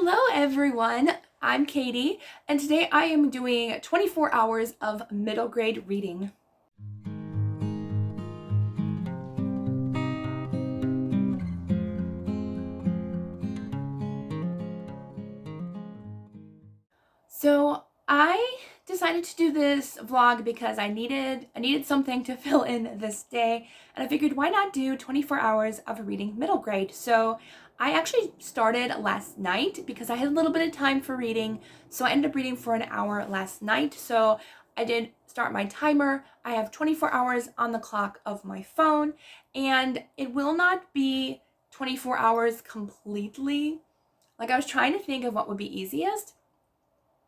Hello everyone, I'm Katie, and today I am doing 24 hours of middle grade reading. So I decided to do this vlog because I needed something to fill in this day, and I figured why not do 24 hours of reading middle grade. So I actually started last night because I had a little bit of time for reading, so I ended up reading for an hour last night. So I did start my timer. I have 24 hours on the clock of my phone, and it will not be 24 hours completely. Like, I was trying to think of what would be easiest.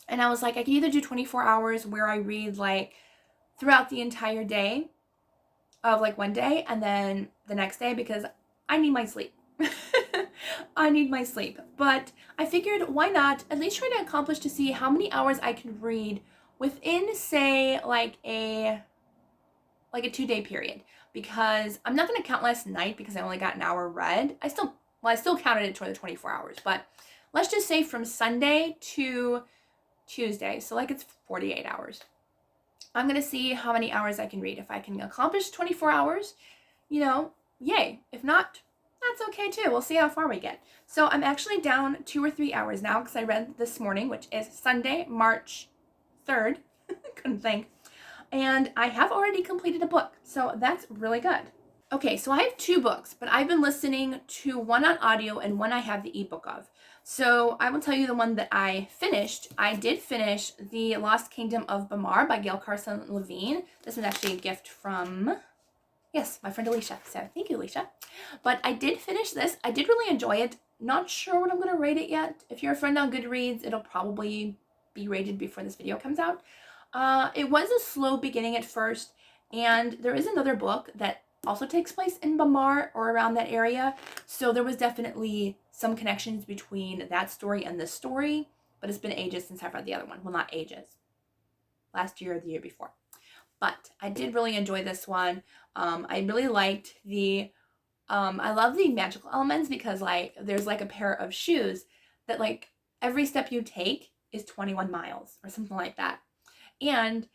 And I was like, I could either do 24 hours where I read like throughout the entire day of like one day and then the next day, because I need my sleep. I need my sleep. But I figured why not at least try to accomplish to see how many hours I can read within, say, like a 2-day period. Because I'm not going to count last night because I only got an hour read. I still counted it toward the 24 hours. But let's just say from Sunday to Tuesday, so like it's 48 hours. I'm gonna see how many hours I can read. If I can accomplish 24 hours, yay. If not, that's okay too. We'll see how far we get. So I'm actually down 2 or 3 hours now because I read this morning, which is Sunday, March 3rd. Couldn't think. And I have already completed a book, so that's really good. Okay, so I have 2 books, but I've been listening to one on audio and one I have the ebook of. So I will tell you the one that I finished. I did finish The Lost Kingdom of Bamar by Gail Carson Levine. This was actually a gift from, yes, my friend Alicia. So thank you, Alicia. But I did finish this. I did really enjoy it. Not sure what I'm going to rate it yet. If you're a friend on Goodreads, it'll probably be rated before this video comes out. It was a slow beginning at first, and there is another book that also takes place in Bamar or around that area. So there was definitely some connections between that story and this story, but it's been ages since I've read the other one. Well, not ages. Last year or the year before. But I did really enjoy this one. I really liked I love the magical elements because like there's like a pair of shoes that like every step you take is 21 miles or something like that. And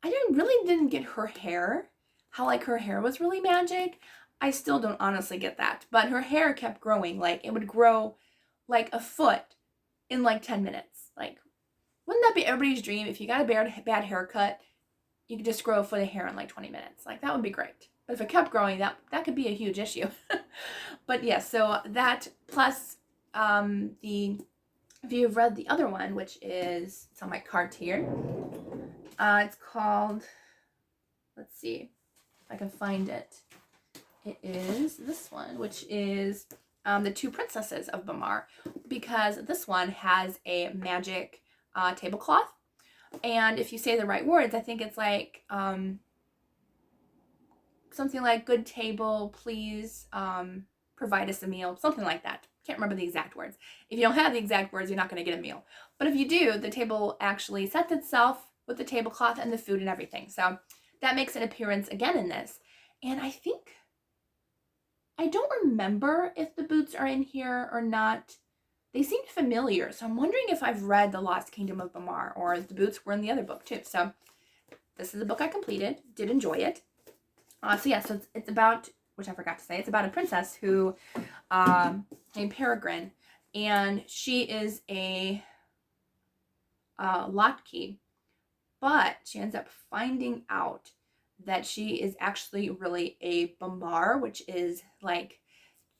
I didn't get her hair, how like her hair was really magic. I still don't honestly get that, but her hair kept growing. Like it would grow like a foot in like 10 minutes. Like, wouldn't that be everybody's dream? If you got a bad haircut, you could just grow a foot of hair in like 20 minutes. Like, that would be great. But if it kept growing, that could be a huge issue. But yeah, so that plus if you've read the other one, which is, it's on my cart here. It's called, let's see if I can find it. It is this one, which is The Two Princesses of Bamar, because this one has a magic tablecloth. And if you say the right words, I think it's like something like, good table, please provide us a meal, something like that. Can't remember the exact words. If you don't have the exact words, you're not going to get a meal. But if you do, the table actually sets itself with the tablecloth and the food and everything. So that makes an appearance again in this. And I don't remember if the boots are in here or not. They seemed familiar, so I'm wondering if I've read The Lost Kingdom of Bamar or the boots were in the other book too. So this is the book I completed. Did enjoy it. So yeah, so it's about, which I forgot to say, it's about a princess who named Peregrine, and she is a Lotkey, but she ends up finding out that she is actually really a Bamar, which is like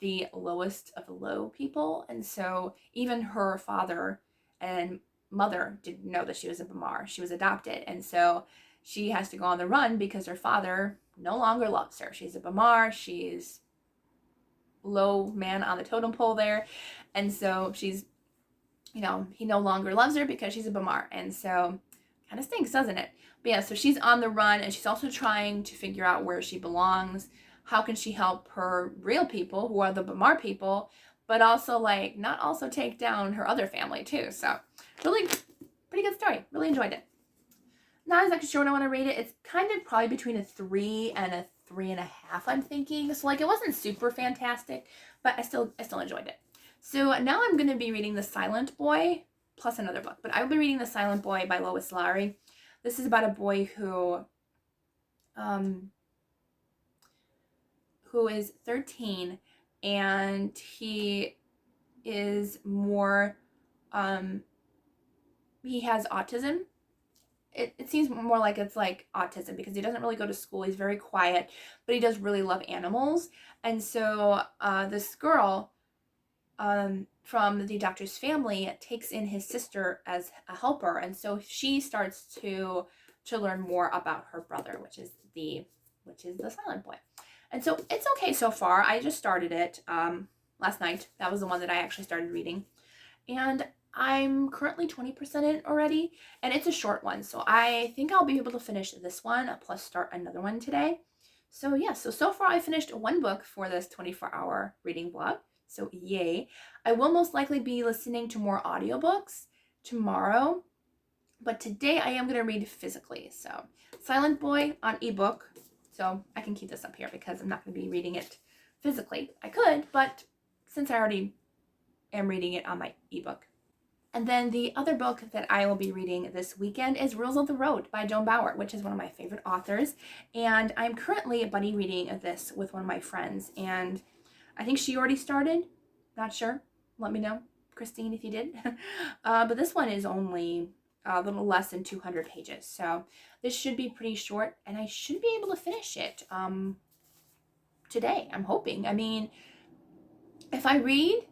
the lowest of the low people. And so even her father and mother didn't know that she was a Bamar. She was adopted. And so she has to go on the run because her father no longer loves her. She's a Bamar. She's low man on the totem pole there. And so she's, he no longer loves her because she's a Bamar. And so kind of stinks, doesn't it? But yeah, so she's on the run, and she's also trying to figure out where she belongs. How can she help her real people, who are the Bamar people, but also like not also take down her other family too. So really pretty good story. Really enjoyed it. Not exactly sure what I want to rate it. It's kind of probably between a 3 and a 3.5, I'm thinking. So like it wasn't super fantastic, but I still enjoyed it. So now I'm going to be reading The Silent Boy plus another book, but I'll be reading The Silent Boy by Lois Lowry. This is about a boy who is 13, and he is more he has autism. It seems more like it's like autism because he doesn't really go to school. He's very quiet, but he does really love animals. And so this girl from the doctor's family takes in his sister as a helper, and so she starts to learn more about her brother, which is the Silent Boy. And so it's okay so far. I just started it last night. That was the one that I actually started reading, and I'm currently 20% in already, and it's a short one, so I think I'll be able to finish this one plus start another one today. So yeah, so far I finished one book for this 24-hour reading vlog. So yay. I will most likely be listening to more audiobooks tomorrow, but today I am going to read physically. So Silent Boy on ebook. So I can keep this up here because I'm not going to be reading it physically. I could, but since I already am reading it on my ebook. And then the other book that I will be reading this weekend is Rules of the Road by Joan Bauer, which is one of my favorite authors. And I'm currently buddy reading this with one of my friends, and I think she already started. Not sure. Let me know, Christine, if you did. But this one is only a little less than 200 pages. So this should be pretty short, and I should be able to finish it today, I'm hoping. I mean, if I read,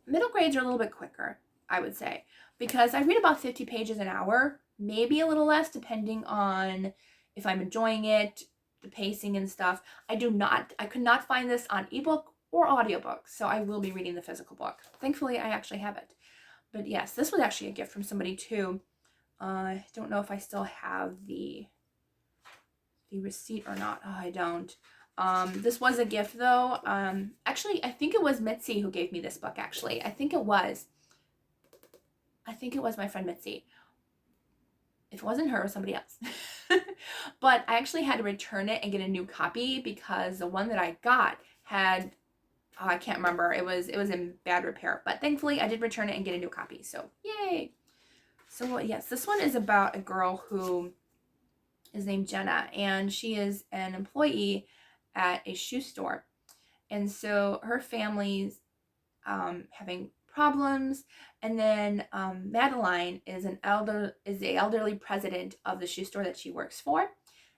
middle grades are a little bit quicker, I would say, because I read about 50 pages an hour, maybe a little less depending on if I'm enjoying it, the pacing and stuff. I could not find this on ebook or audiobook, so I will be reading the physical book. Thankfully, I actually have it. But yes, this was actually a gift from somebody too. I don't know if I still have the receipt or not. Oh, I don't. This was a gift though. Actually, I think it was Mitzi who gave me this book, actually. I think it was my friend Mitzi. If it wasn't her, it was somebody else. But I actually had to return it and get a new copy because the one that I got had, I can't remember. It was in bad repair. But thankfully, I did return it and get a new copy. So, yay. So, yes, this one is about a girl who is named Jenna, and she is an employee at a shoe store. And so her family's having problems, and then Madeline is the elderly president of the shoe store that she works for,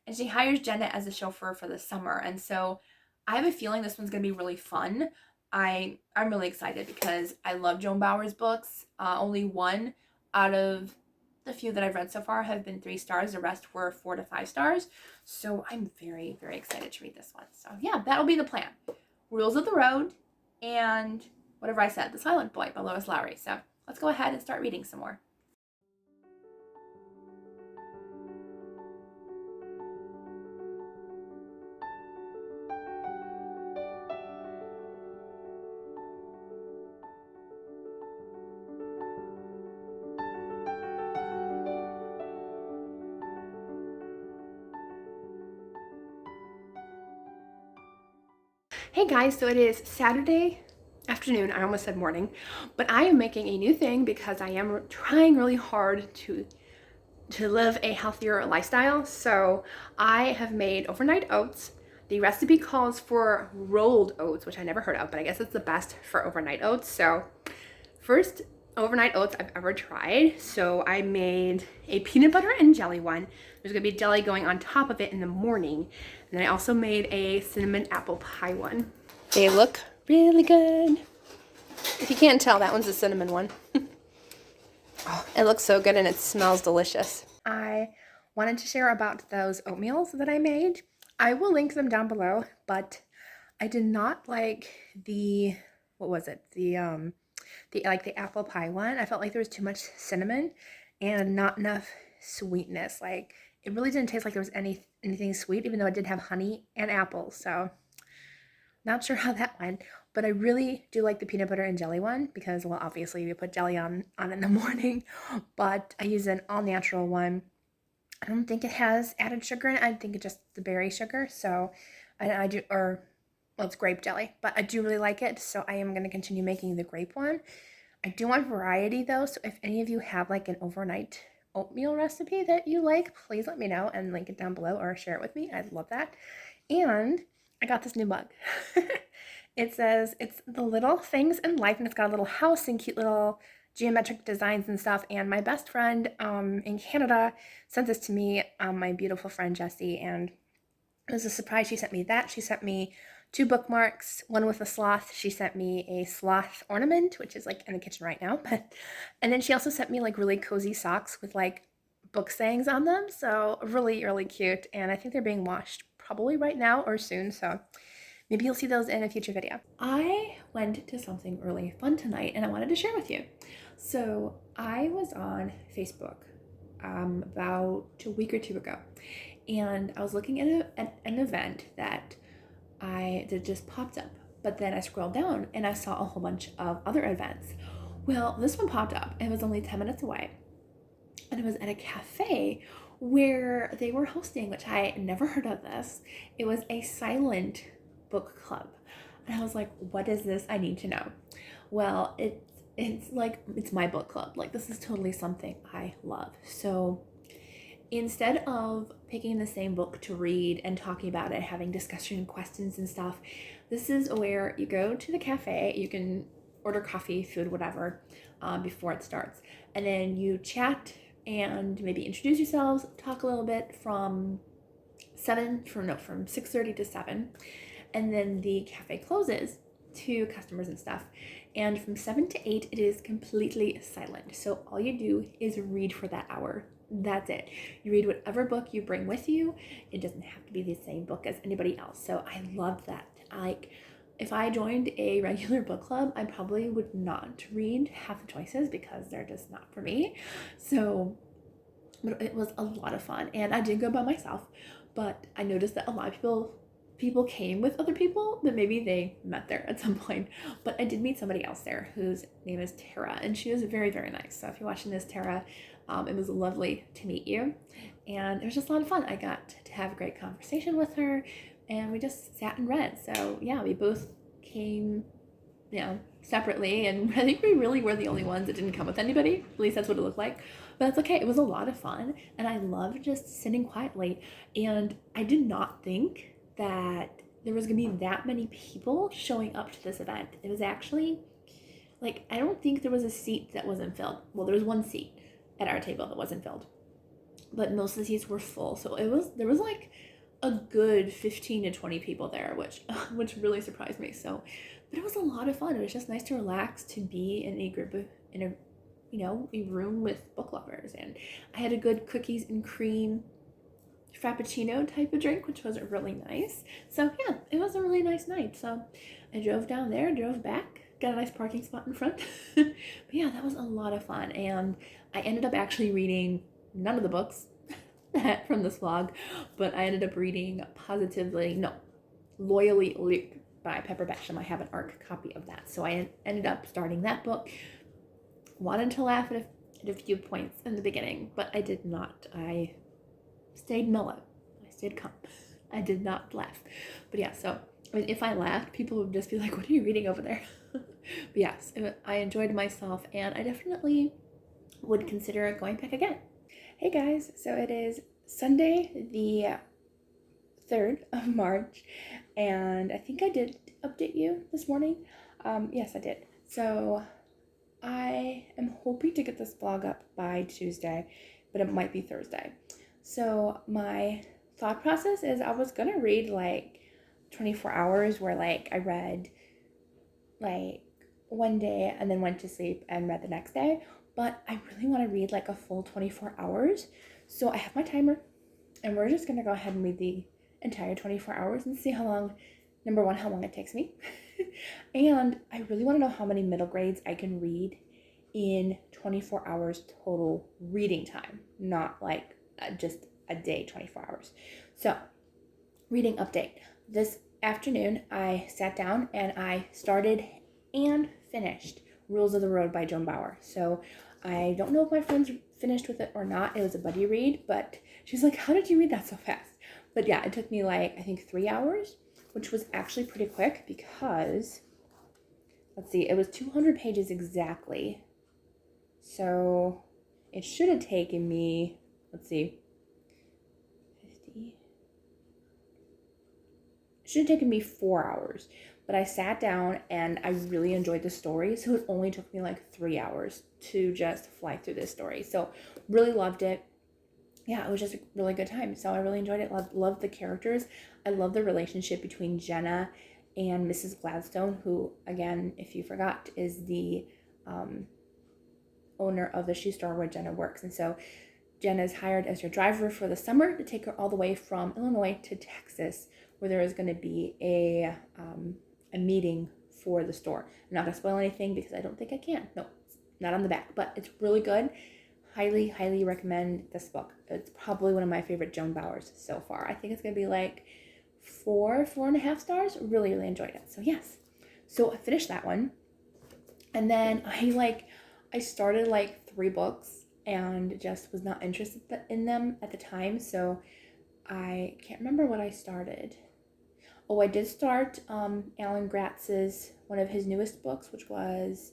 and she hires Jenna as a chauffeur for the summer. And so I have a feeling this one's gonna be really fun. I'm really excited because I love Joan Bauer's books. Only one out of the few that I've read so far have been 3 stars. The rest were 4 to 5 stars. So I'm very, very excited to read this one. So yeah, that'll be the plan. Rules of the Road and whatever I said, The Silent Boy by Lois Lowry. So let's go ahead and start reading some more. Hey guys, so it is Saturday afternoon. I almost said morning, but I am making a new thing because I am trying really hard to live a healthier lifestyle. So I have made overnight oats. The recipe calls for rolled oats, which I never heard of, but I guess it's the best for overnight oats. So first overnight oats I've ever tried. So I made a peanut butter and jelly one. There's gonna be jelly going on top of it in the morning. And then I also made a cinnamon apple pie one. They look really good. If you can't tell, that one's the cinnamon one. Oh, it looks so good and it smells delicious. I wanted to share about those oatmeals that I made. I will link them down below, but I did not like the, what was it? The apple pie one. I felt like there was too much cinnamon and not enough sweetness. Like it really didn't taste like there was anything sweet, even though it did have honey and apples. So not sure how that went, but I really do like the peanut butter and jelly one because, well, obviously we put jelly on in the morning, but I use an all natural one. I don't think it has added sugar in it. I think it's just the berry sugar. So I do, or well, it's grape jelly, but I do really like it, so I am going to continue making the grape one. I do want variety though, so if any of you have like an overnight oatmeal recipe that you like, please let me know and link it down below or share it with me. I'd love that. And I got this new mug. It says it's the little things in life, and it's got a little house and cute little geometric designs and stuff. And my best friend in Canada sent this to me, my beautiful friend Jessie, and it was a surprise. She sent me that. She sent me 2 bookmarks, one with a sloth. She sent me a sloth ornament, which is like in the kitchen right now. And then she also sent me like really cozy socks with like book sayings on them. So really, really cute. And I think they're being washed probably right now or soon. So maybe you'll see those in a future video. I went to something really fun tonight and I wanted to share with you. So I was on Facebook about a week or 2 ago, and I was looking at an event that just popped up, but then I scrolled down and I saw a whole bunch of other events. Well, this one popped up and it was only 10 minutes away, and it was at a cafe where they were hosting, which I never heard of this. It was a silent book club, and I was like, what is this? I need to know. Well, it's like, it's my book club. Like, this is totally something I love. So instead of picking the same book to read and talking about it, having discussion and questions and stuff, this is where you go to the cafe, you can order coffee, food, whatever, before it starts. And then you chat and maybe introduce yourselves, talk a little bit from 6:30 to 7. And then the cafe closes to customers and stuff. And from 7 to 8, it is completely silent. So all you do is read for that hour. That's it. You read whatever book you bring with you. It doesn't have to be the same book as anybody else. So I love that. Like, if I joined a regular book club, I probably would not read half the choices because they're just not for me. So, but it was a lot of fun. And I did go by myself, but I noticed that a lot of people came with other people, but maybe they met there at some point. But I did meet somebody else there whose name is Tara, and she was very, very nice. So if you're watching this, Tara, it was lovely to meet you, and it was just a lot of fun. I got to have a great conversation with her, and we just sat and read. So yeah, we both came, separately, and I think we really were the only ones that didn't come with anybody. At least that's what it looked like. But that's okay. It was a lot of fun, and I loved just sitting quietly. And I did not think that there was gonna be that many people showing up to this event. It was actually like, I don't think there was a seat that wasn't filled. Well, there was one seat at our table that wasn't filled, but most of the seats were full. So there was like a good 15 to 20 people there, which really surprised me. So, but it was a lot of fun. It was just nice to relax, to be in a room with book lovers. And I had a good cookies and cream frappuccino type of drink, which was really nice. So yeah, it was a really nice night. So I drove down there, drove back, got a nice parking spot in front. But yeah, that was a lot of fun. And I ended up actually reading none of the books from this vlog, but I ended up reading Loyally Luke by Paperbacks, and I have an ARC copy of that. So I ended up starting that book. Wanted to laugh at a few points in the beginning, but I did not. I stayed mellow. I stayed calm. I did not laugh. But yeah, so I mean, if I laughed, people would just be like, what are you reading over there? But yes, I enjoyed myself, and I definitely would consider going back again. Hey guys, so it is Sunday the 3rd of March, and I think I did update you this morning. Yes, I did. So I am hoping to get this vlog up by Tuesday, but it might be Thursday. So my thought process is I was gonna read like 24 hours where like I read like one day and then went to sleep and read the next day, but I really want to read like a full 24 hours. So I have my timer, and we're just gonna go ahead and read the entire 24 hours and see how long it takes me. And I really want to know how many middle grades I can read in 24 hours total reading time, not like just a day, 24 hours. So, reading update. This afternoon, I sat down and I started and finished Rules of the Road by Joan Bauer. So, I don't know if my friends finished with it or not. It was a buddy read, but she's like, how did you read that so fast? But yeah, it took me like, I think 3 hours. which was actually pretty quick because, let's see, it was 200 pages exactly. So it should have taken me, let's see, 50. It should have taken me 4 hours. But I sat down and I really enjoyed the story. So it only took me like 3 hours to just fly through this story. So really loved it. Yeah, it was just a really good time. So I really enjoyed it. Loved the characters. I love the relationship between Jenna and Mrs. Gladstone, who, again, if you forgot, is the owner of the shoe store where Jenna works. And so Jenna is hired as your driver for the summer to take her all the way from Illinois to Texas, where there is going to be a meeting for the store. I'm not going to spoil anything because I don't think I can. No, it's not on the back, but it's really good. Highly, highly recommend this book. It's probably one of my favorite Joan Bowers so far. I think it's going to be like 4.5 stars. Really, really enjoyed it. So yes. So I finished that one. And then I started like 3 books and just was not interested in them at the time. So I can't remember what I started. Oh, I did start Alan Gratz's, one of his newest books, which was,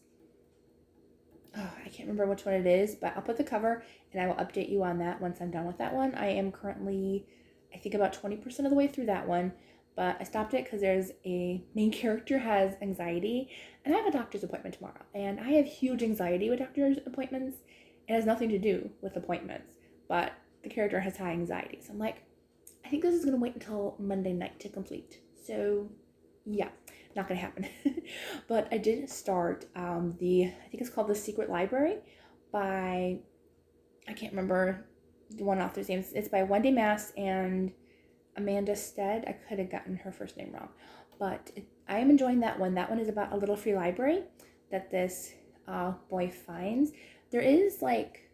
I can't remember which one it is, but I'll put the cover and I will update you on that once I'm done with that one. I am currently, I think, about 20% of the way through that one, but I stopped it because there's a main character has anxiety, and I have a doctor's appointment tomorrow, and I have huge anxiety with doctor's appointments. It has nothing to do with appointments, but the character has high anxiety, so I'm like, I think this is going to wait until Monday night to complete. So yeah, not gonna happen. But I did start I think it's called The Secret Library by, I can't remember the one author's name. It's by Wendy Mass and Amanda Stead. I could have gotten her first name wrong, but I am enjoying that one. That one is about a little free library that this boy finds. There is like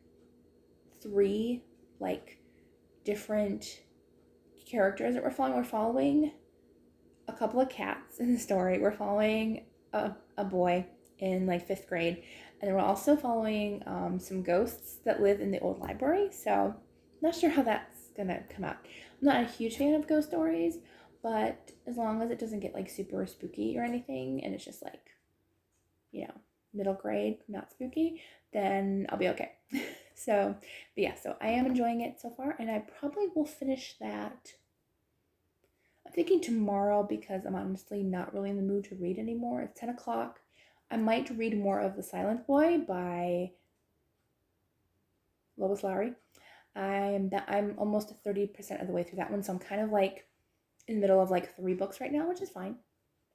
3 like different characters that we're following. We're following a couple of cats in the story. We're following a boy in like 5th grade, and then we're also following some ghosts that live in the old library. So not sure how that's gonna come out. I'm not a huge fan of ghost stories, but as long as it doesn't get like super spooky or anything, and it's just like, middle grade, not spooky, then I'll be okay. So, but yeah, so I am enjoying it so far, and I probably will finish that, I'm thinking tomorrow, because I'm honestly not really in the mood to read anymore. It's 10 o'clock. I might read more of The Silent Boy by Lois Lowry. I'm almost 30% of the way through that one, so I'm kind of like in the middle of like 3 books right now, which is fine.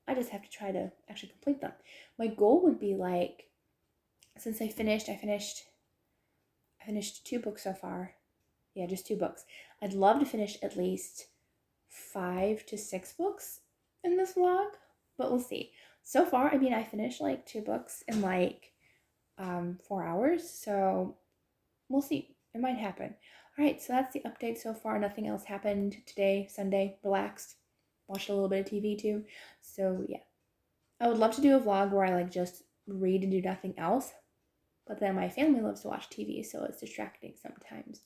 I just have to try to actually complete them. My goal would be like, since I finished 2 books so far. Yeah, just 2 books. I'd love to finish at least 5 to 6 books in this vlog, but we'll see. So far, I mean, I finished like 2 books in like 4 hours, so we'll see. It might happen. All right, so that's the update so far. Nothing else happened today, Sunday. Relaxed. Watched a little bit of TV too. So yeah, I would love to do a vlog where I like just read and do nothing else, but then my family loves to watch TV, so it's distracting sometimes.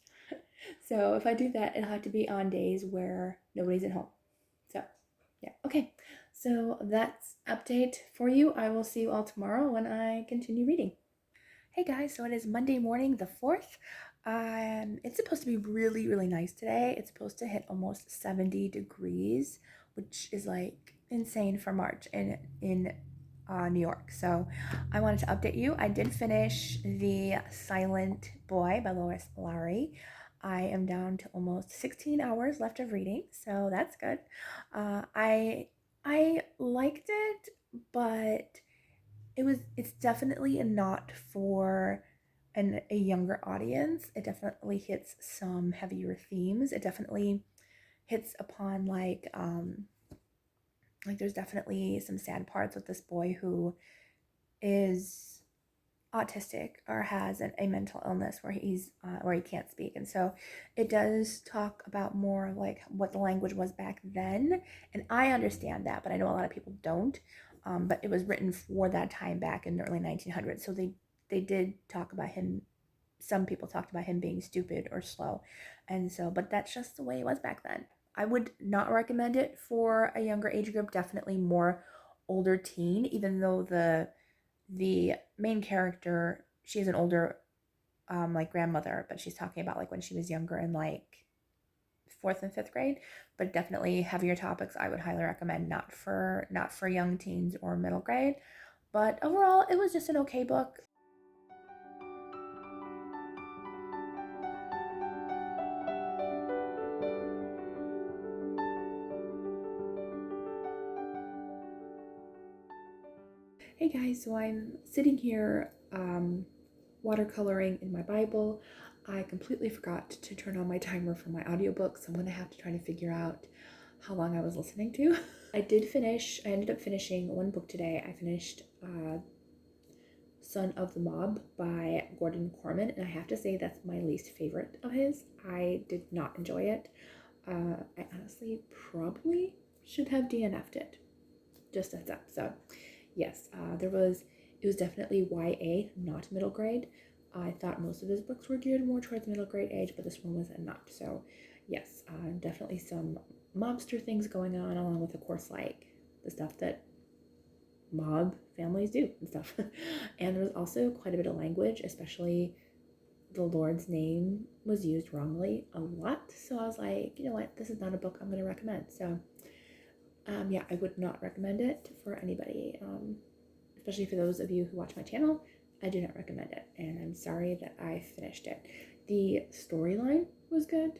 So if I do that, it'll have to be on days where nobody's at home. So yeah, okay. So that's update for you. I will see you all tomorrow when I continue reading. Hey guys, so it is Monday morning, the 4th. It's supposed to be really, really nice today. It's supposed to hit almost 70 degrees, which is like insane for March in New York. So I wanted to update you. I did finish The Silent Boy by Lois Lowry. I am down to almost 16 hours left of reading, so that's good. I liked it, but it's definitely not for a younger audience. It definitely hits some heavier themes. It definitely hits upon like there's definitely some sad parts with this boy who is autistic or has a mental illness where he can't speak, and so it does talk about more like what the language was back then, and I understand that, but I know a lot of people don't. But it was written for that time back in the early 1900s, so they did talk about him. Some people talked about him being stupid or slow, and so, but that's just the way it was back then. I would not recommend it for a younger age group, definitely more older teen, even though the main character, she's an older like grandmother, but she's talking about like when she was younger in like 4th and 5th grade, but definitely heavier topics I would highly recommend, not for young teens or middle grade. But overall, it was just an okay book. Hey guys, so I'm sitting here watercoloring in my Bible. I completely forgot to turn on my timer for my audiobook, so I'm gonna have to try to figure out how long I was listening to. I ended up finishing one book today. I finished Son of the Mob by Gordon Corman, and I have to say that's my least favorite of his. I did not enjoy it. I honestly probably should have DNF'd it. Just a heads up. So yes, it was definitely YA, not middle grade. I thought most of his books were geared more towards middle grade age, but this one was not. So yes, definitely some mobster things going on, along with, of course, like the stuff that mob families do and stuff. And there was also quite a bit of language, especially the Lord's name was used wrongly a lot. So I was like, you know what, this is not a book I'm going to recommend. So yeah, I would not recommend it for anybody, especially for those of you who watch my channel. I do not recommend it, and I'm sorry that I finished it. The storyline was good,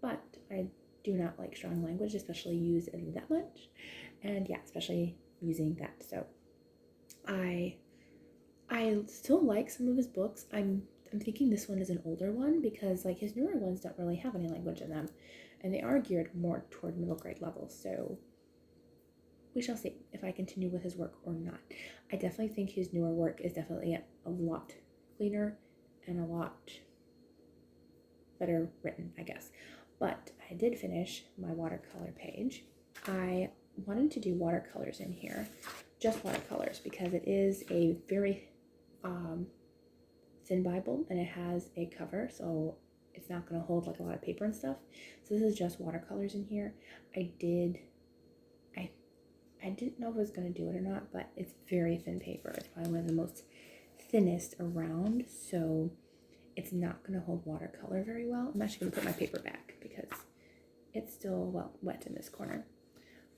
but I do not like strong language, especially used that much, and yeah, especially using that. So I still like some of his books. I'm thinking this one is an older one, because like his newer ones don't really have any language in them, and they are geared more toward middle grade levels. So we shall see if I continue with his work or not. I definitely think his newer work is definitely a lot cleaner and a lot better written, I guess. But I did finish my watercolor page. I wanted to do watercolors in here, just watercolors, because it is a very thin Bible, and it has a cover, so it's not going to hold like a lot of paper and stuff. So this is just watercolors in here. I didn't know if I was going to do it or not, but it's very thin paper. It's probably one of the most thinnest around, so it's not going to hold watercolor very well. I'm actually going to put my paper back because it's still, well, wet in this corner.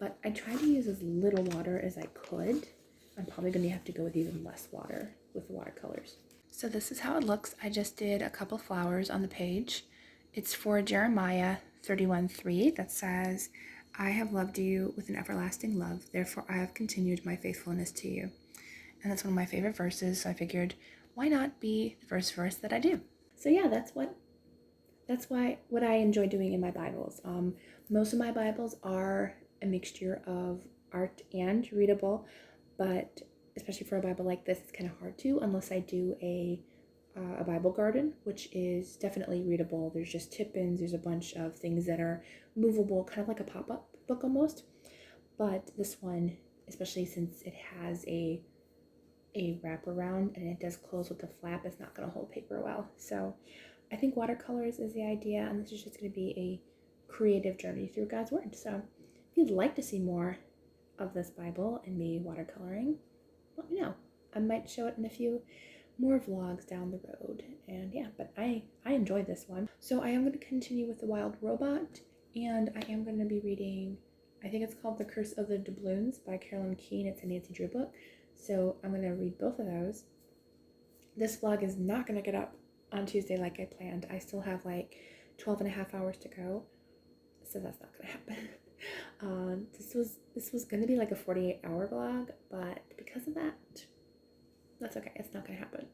But I tried to use as little water as I could. I'm probably going to have to go with even less water with the watercolors. So this is how it looks. I just did a couple flowers on the page. It's for Jeremiah 31:3 that says, I have loved you with an everlasting love, therefore I have continued my faithfulness to you. And that's one of my favorite verses, so I figured, why not be the first verse that I do? So yeah, that's what I enjoy doing in my Bibles. Most of my Bibles are a mixture of art and readable, but especially for a Bible like this, it's kind of hard to, unless I do a Bible garden, which is definitely readable. There's just tip-ins, there's a bunch of things that are movable, kind of like a pop-up book almost. But this one, especially since it has a wraparound and it does close with the flap, it's not going to hold paper well. So I think watercolors is the idea, and this is just going to be a creative journey through God's Word. So if you'd like to see more of this Bible and me watercoloring, let me know. I might show it in a few more vlogs down the road. And yeah, but I enjoyed this one. So I am going to continue with The Wild Robot, and I am going to be reading, I think it's called The Curse of the Doubloons by Carolyn Keene. It's a Nancy Drew book. So I'm going to read both of those. This vlog is not going to get up on Tuesday like I planned. I still have like 12 and a half hours to go, so that's not going to happen. This was going to be like a 48-hour vlog, but because of that, that's okay. It's not going to happen.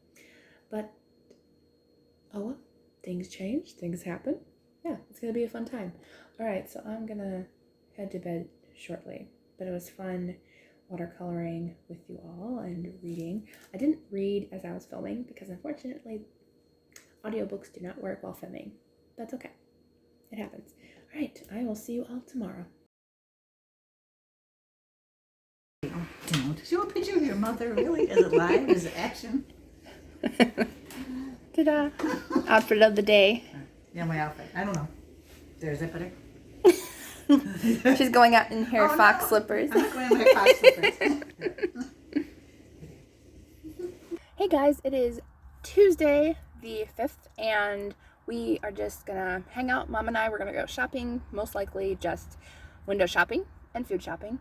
But oh well, things change, things happen. Yeah, it's going to be a fun time. All right, so I'm going to head to bed shortly, but it was fun watercoloring with you all and reading. I didn't read as I was filming because unfortunately audiobooks do not work while filming. That's okay. It happens. All right, I will see you all tomorrow. Don't show a picture of your mother, really? Is it live? Is it action? Ta-da! Outfit of the day. Yeah, my outfit. I don't know. There's it better. She's going out in her fox slippers. I'm going in my fox slippers. Hey guys, it is Tuesday the 5th, and we are just gonna hang out. Mom and I, we're gonna go shopping, most likely just window shopping and food shopping.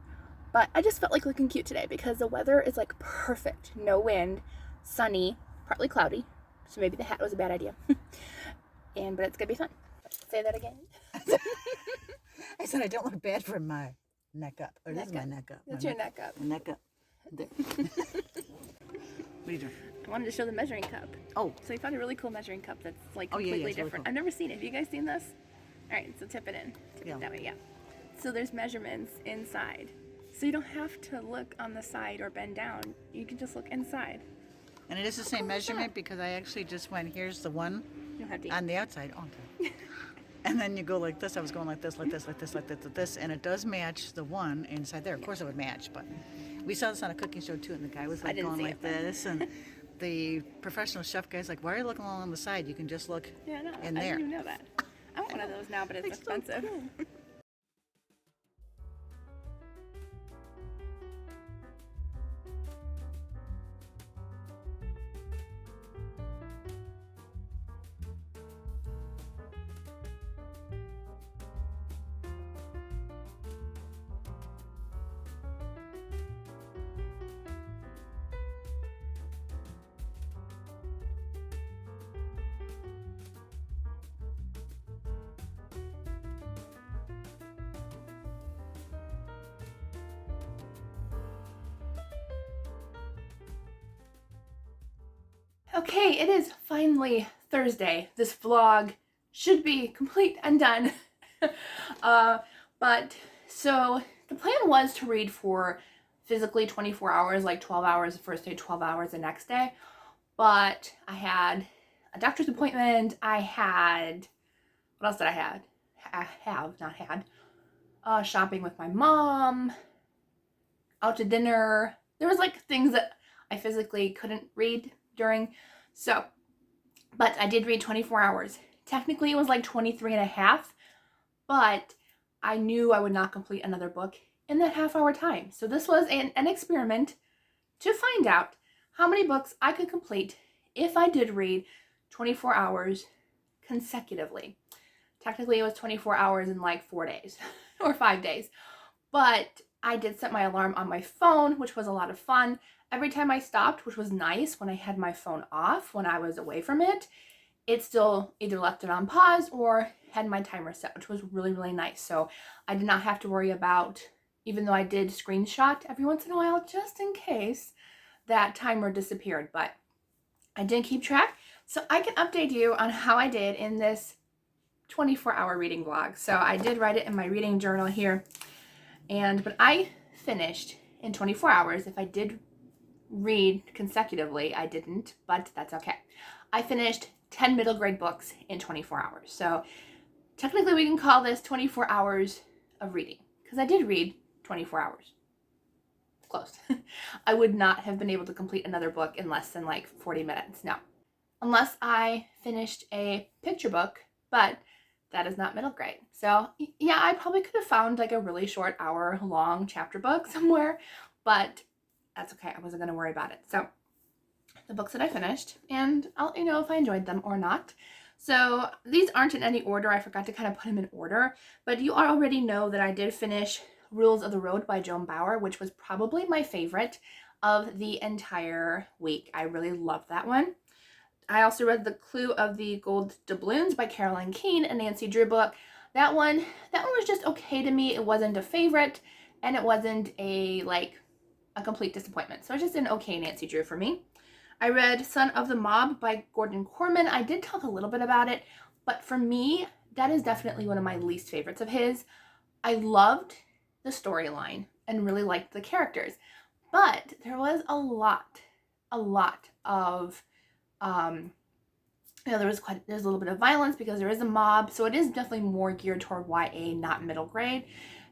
But I just felt like looking cute today because the weather is like perfect. No wind, sunny, partly cloudy. So maybe the hat was a bad idea. But it's gonna be fun. Say that again. I said I don't look bad for my neck up. Or this is my neck up. That's your neck up. My neck up. There. What are you doing? I wanted to show the measuring cup. Oh. So we found a really cool measuring cup that's like Oh, yeah, completely it's really different. cool. I've never seen it. Have you guys seen this? All right, so tip it in. Tip Yeah. it that way, yeah. So there's measurements inside. So you don't have to look on the side or bend down. You can just look inside. And it is the same measurement because I actually just went, here's the one You don't have to. on the outside. Oh, okay. And then you go like this. I was going like this, like this, like this, like this, like this. And it does match the one inside there. Of course it would match, but we saw this on a cooking show too. And the guy was like didn't going see like it, but- this. And the professional chef guy's like, why are you looking along the side? You can just look Yeah, no, in I there. didn't even know that. I want one of those now, but it's It's so expensive. cool. Okay, it is finally Thursday. This vlog should be complete and done. But so the plan was to read for physically 24 hours, like 12 hours the first day, 12 hours the next day. But I had a doctor's appointment. I had, what else did I had? Not had. Shopping with my mom, out to dinner. There was like things that I physically couldn't read during. So, but I did read 24 hours. Technically it was like 23 and a half, but I knew I would not complete another book in that half-hour time. So this was an experiment to find out how many books I could complete if I did read 24 hours consecutively. Technically it was 24 hours in like 4 days or 5 days, but I did set my alarm on my phone, which was a lot of fun. Every time I stopped, which was nice, when I had my phone off, when I was away from it, it still either left it on pause or had my timer set, which was really, really nice. So I did not have to worry about, even though I did screenshot every once in a while, just in case that timer disappeared, but I did keep track. So I can update you on how I did in this 24-hour reading vlog. So I did write it in my reading journal here, but I finished in 24 hours. If I did read consecutively, I didn't, but that's okay. I finished 10 middle grade books in 24 hours. So technically we can call this 24 hours of reading because I did read 24 hours. Close. I would not have been able to complete another book in less than like 40 minutes. No. Unless I finished a picture book, but that is not middle grade. So yeah, I probably could have found like a really short hour-long chapter book somewhere, but that's okay. I wasn't going to worry about it. So the books that I finished, and I'll let you know if I enjoyed them or not. So these aren't in any order. I forgot to kind of put them in order, but you already know that I did finish Rules of the Road by Joan Bauer, which was probably my favorite of the entire week. I really loved that one. I also read The Clue of the Gold Doubloons by Caroline Keene, a Nancy Drew book. That one was just okay to me. It wasn't a favorite, and it wasn't a complete disappointment. So it's just an okay Nancy Drew for me. I read Son of the Mob by Gordon Corman. I did talk a little bit about it, but for me, that is definitely one of my least favorites of his. I loved the storyline and really liked the characters, but there was a lot of there's a little bit of violence because there is a mob, so it is definitely more geared toward YA, not middle grade.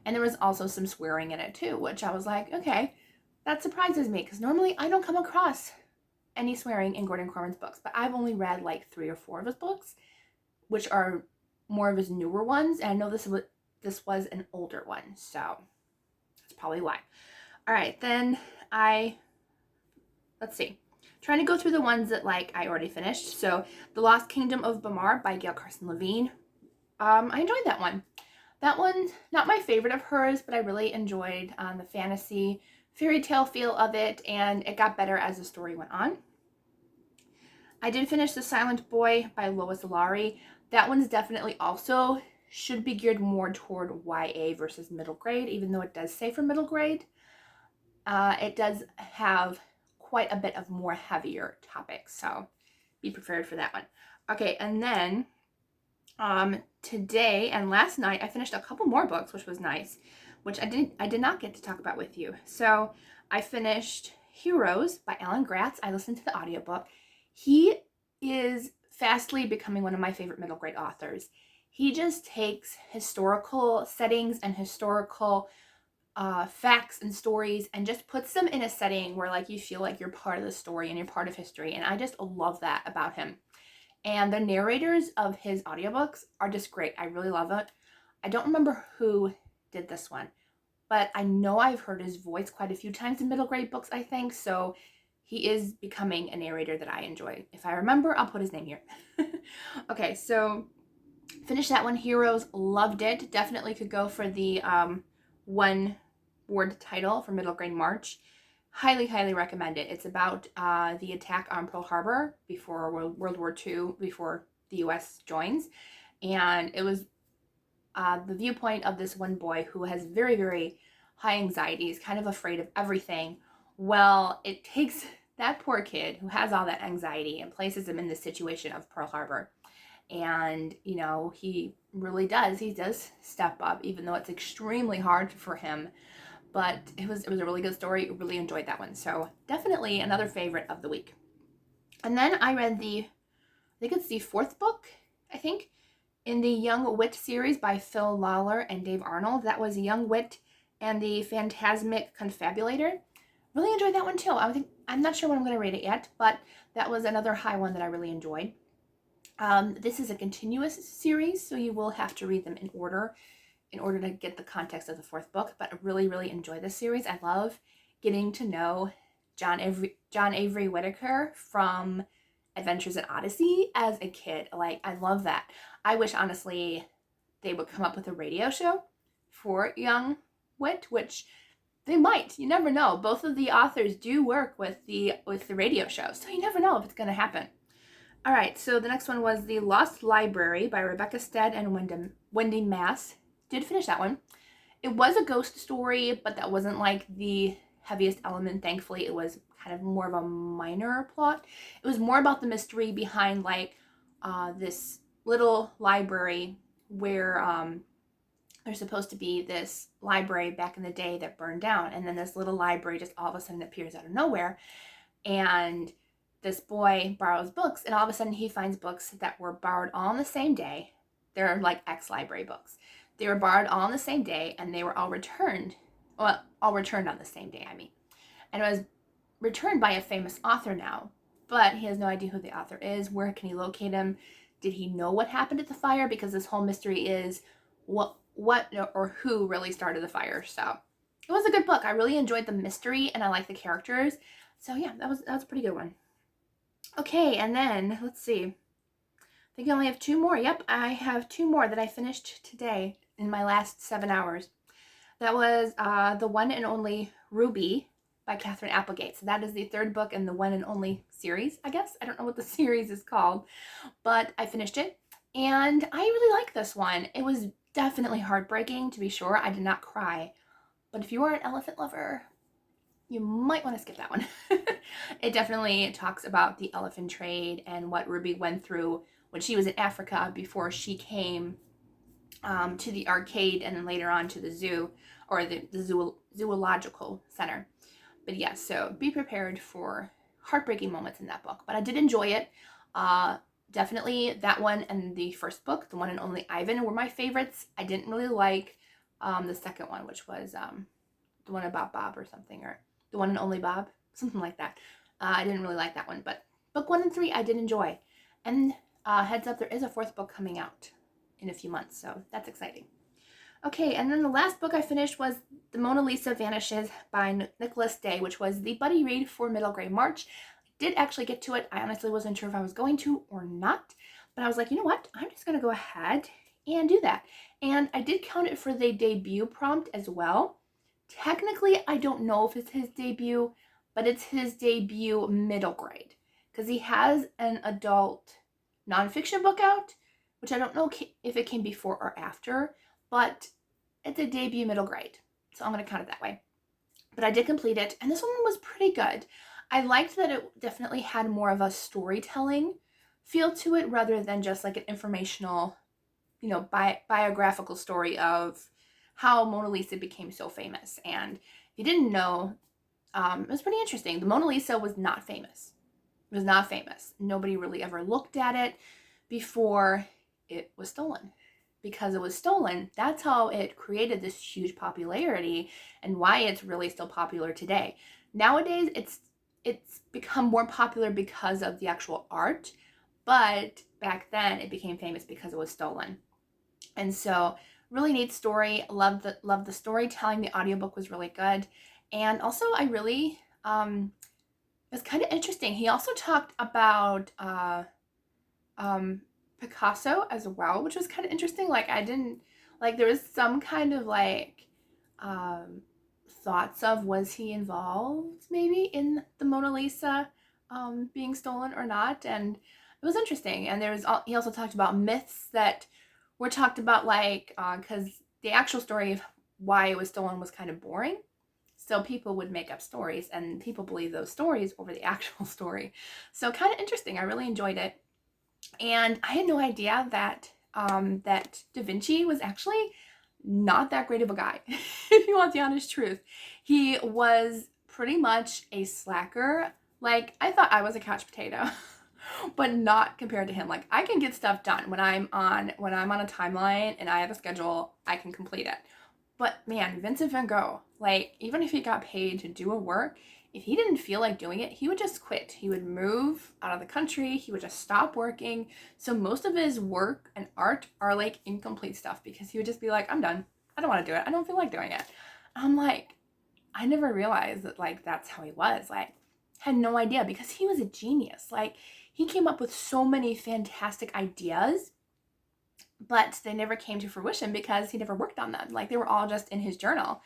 And there was also some swearing in it too, which I was like, okay, that surprises me because normally I don't come across any swearing in Gordon Corman's books, but I've only read like 3 or 4 of his books, which are more of his newer ones. And I know this was an older one, so that's probably why. All right, then let's see. Trying to go through the ones that like I already finished. So The Lost Kingdom of Bamar by Gail Carson Levine. I enjoyed that one. That one's not my favorite of hers, but I really enjoyed the fantasy fairy tale feel of it, and it got better as the story went on. I did finish The Silent Boy by Lois Lowry. That one's definitely also should be geared more toward YA versus middle grade, even though it does say for middle grade. It does have quite a bit of more heavier topics, so be prepared for that one. Okay, and then today and last night I finished a couple more books, which was nice, which I did not get to talk about with you. So I finished Heroes by Alan Gratz. I listened to the audiobook. He is fastly becoming one of my favorite middle grade authors. He just takes historical settings and historical facts and stories and just puts them in a setting where like you feel like you're part of the story and you're part of history, and I just love that about him. And the narrators of his audiobooks are just great. I really love it. I don't remember who did this one, but I know I've heard his voice quite a few times in middle grade books, I think. So he is becoming a narrator that I enjoy. If I remember, I'll put his name here. Okay, so finished that one. Heroes, loved it. Definitely could go for the one word title for middle grade March. Highly, highly recommend it. It's about the attack on Pearl Harbor before World War II, before the U.S. joins. And it was the viewpoint of this one boy who has very, very high anxiety. He's kind of afraid of everything. Well, it takes that poor kid who has all that anxiety and places him in the situation of Pearl Harbor. And, you know, he really does. He does step up, even though it's extremely hard for him. But it was a really good story. Really enjoyed that one. So definitely another favorite of the week. And then I read I think it's the fourth book, I think, in the Young Wit series by Phil Lawler and Dave Arnold. That was Young Wit and the Phantasmic Confabulator. Really enjoyed that one too. I'm not sure when I'm going to rate it yet, but that was another high one that I really enjoyed. This is a continuous series, so you will have to read them in order to get the context of the fourth book, but I really, really enjoy this series. I love getting to know John Avery Whitaker from Adventures in Odyssey as a kid. Like, I love that. I wish, honestly, they would come up with a radio show for Young Wit, which they might. You never know. Both of the authors do work with the radio show, so you never know if it's going to happen. All right, so the next one was The Lost Library by Rebecca Stead and Wendy Mass. Did finish that one. It was a ghost story, but that wasn't like the heaviest element. Thankfully, it was kind of more of a minor plot. It was more about the mystery behind like this little library where there's supposed to be this library back in the day that burned down, and then this little library just all of a sudden appears out of nowhere, and this boy borrows books, and all of a sudden he finds books that were borrowed all on the same day. They're like ex-library books. They were borrowed all on the same day, and they were all returned. Well, all returned on the same day, I mean. And it was returned by a famous author now, but he has no idea who the author is. Where can he locate him? Did he know what happened at the fire? Because this whole mystery is what or who really started the fire. So it was a good book. I really enjoyed the mystery, and I like the characters. So yeah, that was a pretty good one. Okay, and then let's see. I think I only have two more. Yep, I have two more that I finished today in my last 7 hours. That was The One and Only Ruby by Catherine Applegate. So that is the third book in the One and Only series, I guess. I don't know what the series is called, but I finished it. And I really like this one. It was definitely heartbreaking, to be sure. I did not cry. But if you are an elephant lover, you might want to skip that one. It definitely talks about the elephant trade and what Ruby went through when she was in Africa before she came to the arcade and then later on to the zoo, or the zoological center. But yeah, so be prepared for heartbreaking moments in that book. But I did enjoy it. Definitely that one and the first book, The One and Only Ivan, were my favorites. I didn't really like the second one, which was the one about Bob or something, or The One and Only Bob, something like that. I didn't really like that one, but book 1 and 3 I did enjoy. And heads up, there is a fourth book coming out in a few months, so that's exciting. Okay, and then the last book I finished was The Mona Lisa Vanishes by Nicholas Day, which was the buddy read for middle grade March. I did actually get to it. I honestly wasn't sure if I was going to or not, but I was like, you know what? I'm just going to go ahead and do that. And I did count it for the debut prompt as well. Technically, I don't know if it's his debut, but it's his debut middle grade because he has an adult nonfiction book out, which I don't know if it came before or after, but it's a debut middle grade. So I'm going to count it that way. But I did complete it, and this one was pretty good. I liked that it definitely had more of a storytelling feel to it rather than just like an informational, biographical story of how Mona Lisa became so famous. And if you didn't know, it was pretty interesting. The Mona Lisa was not famous. It was not famous. Nobody really ever looked at it before it was stolen. Because it was stolen, that's how it created this huge popularity and why it's really still popular today. Nowadays, it's become more popular because of the actual art, but back then it became famous because it was stolen. And so, really neat story. Love the storytelling. The audiobook was really good. And also, I really it was kind of interesting. He also talked about Picasso as well, which was kind of interesting. Like I didn't like there was some kind of like thoughts of was he involved maybe in the Mona Lisa being stolen or not, and it was interesting. And he also talked about myths that were talked about, like because the actual story of why it was stolen was kind of boring. So people would make up stories, and people believe those stories over the actual story. So kind of interesting. I really enjoyed it. And I had no idea that that Da Vinci was actually not that great of a guy, if you want the honest truth. He was pretty much a slacker. Like, I thought I was a couch potato, but not compared to him. Like, I can get stuff done when I'm on a timeline and I have a schedule, I can complete it. But man, Vincent van Gogh, like, even if he got paid to do a work, if he didn't feel like doing it, he would just quit. He would move out of the country. He would just stop working. So most of his work and art are like incomplete stuff because he would just be like, I'm done. I don't want to do it. I don't feel like doing it. I'm like, I never realized that like that's how he was. Like, had no idea because he was a genius. Like, he came up with so many fantastic ideas, but they never came to fruition because he never worked on them. Like, they were all just in his journal.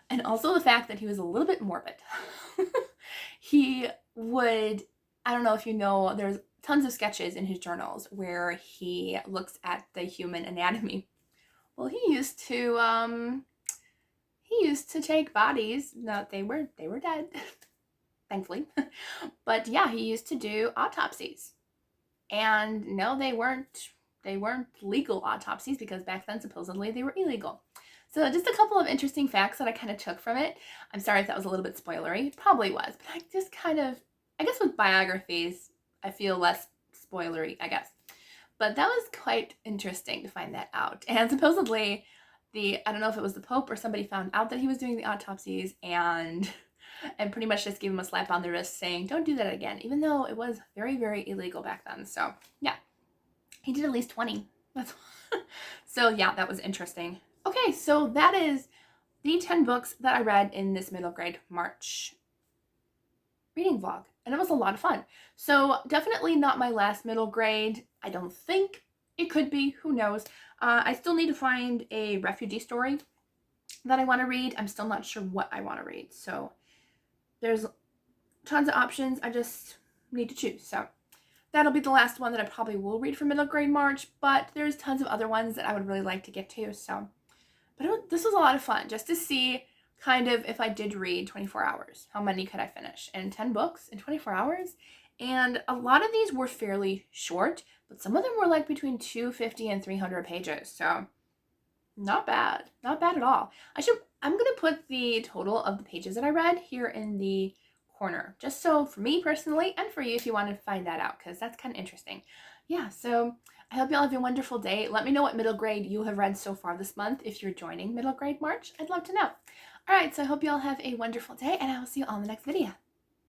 And also the fact that he was a little bit morbid. He would, I don't know if you know, there's tons of sketches in his journals where he looks at the human anatomy. Well, he used to take bodies. No, they were dead, thankfully. But yeah, he used to do autopsies. And no, they weren't legal autopsies because back then supposedly they were illegal. So just a couple of interesting facts that I kind of took from it. I'm sorry if that was a little bit spoilery. It probably was, but I just kind of, I guess with biographies, I feel less spoilery, I guess. But that was quite interesting to find that out. And supposedly I don't know if it was the Pope or somebody found out that he was doing the autopsies and pretty much just gave him a slap on the wrist saying, don't do that again, even though it was very, very illegal back then. So yeah, he did at least 20. So yeah, that was interesting. Okay, so that is the 10 books that I read in this middle grade March reading vlog. And it was a lot of fun. So definitely not my last middle grade. I don't think. It could be. Who knows? I still need to find a refugee story that I want to read. I'm still not sure what I want to read. So there's tons of options. I just need to choose. So that'll be the last one that I probably will read for middle grade March. But there's tons of other ones that I would really like to get to. So, but this was a lot of fun just to see kind of if I did read 24 hours, how many could I finish? And 10 books in 24 hours. And a lot of these were fairly short, but some of them were like between 250 and 300 pages. So not bad. Not bad at all. I'm going to put the total of the pages that I read here in the corner, just so for me personally and for you if you want to find that out, because that's kind of interesting. Yeah, so I hope you all have a wonderful day. Let me know what middle grade you have read so far this month. If you're joining middle grade March, I'd love to know. All right, so I hope you all have a wonderful day, and I will see you all in the next video.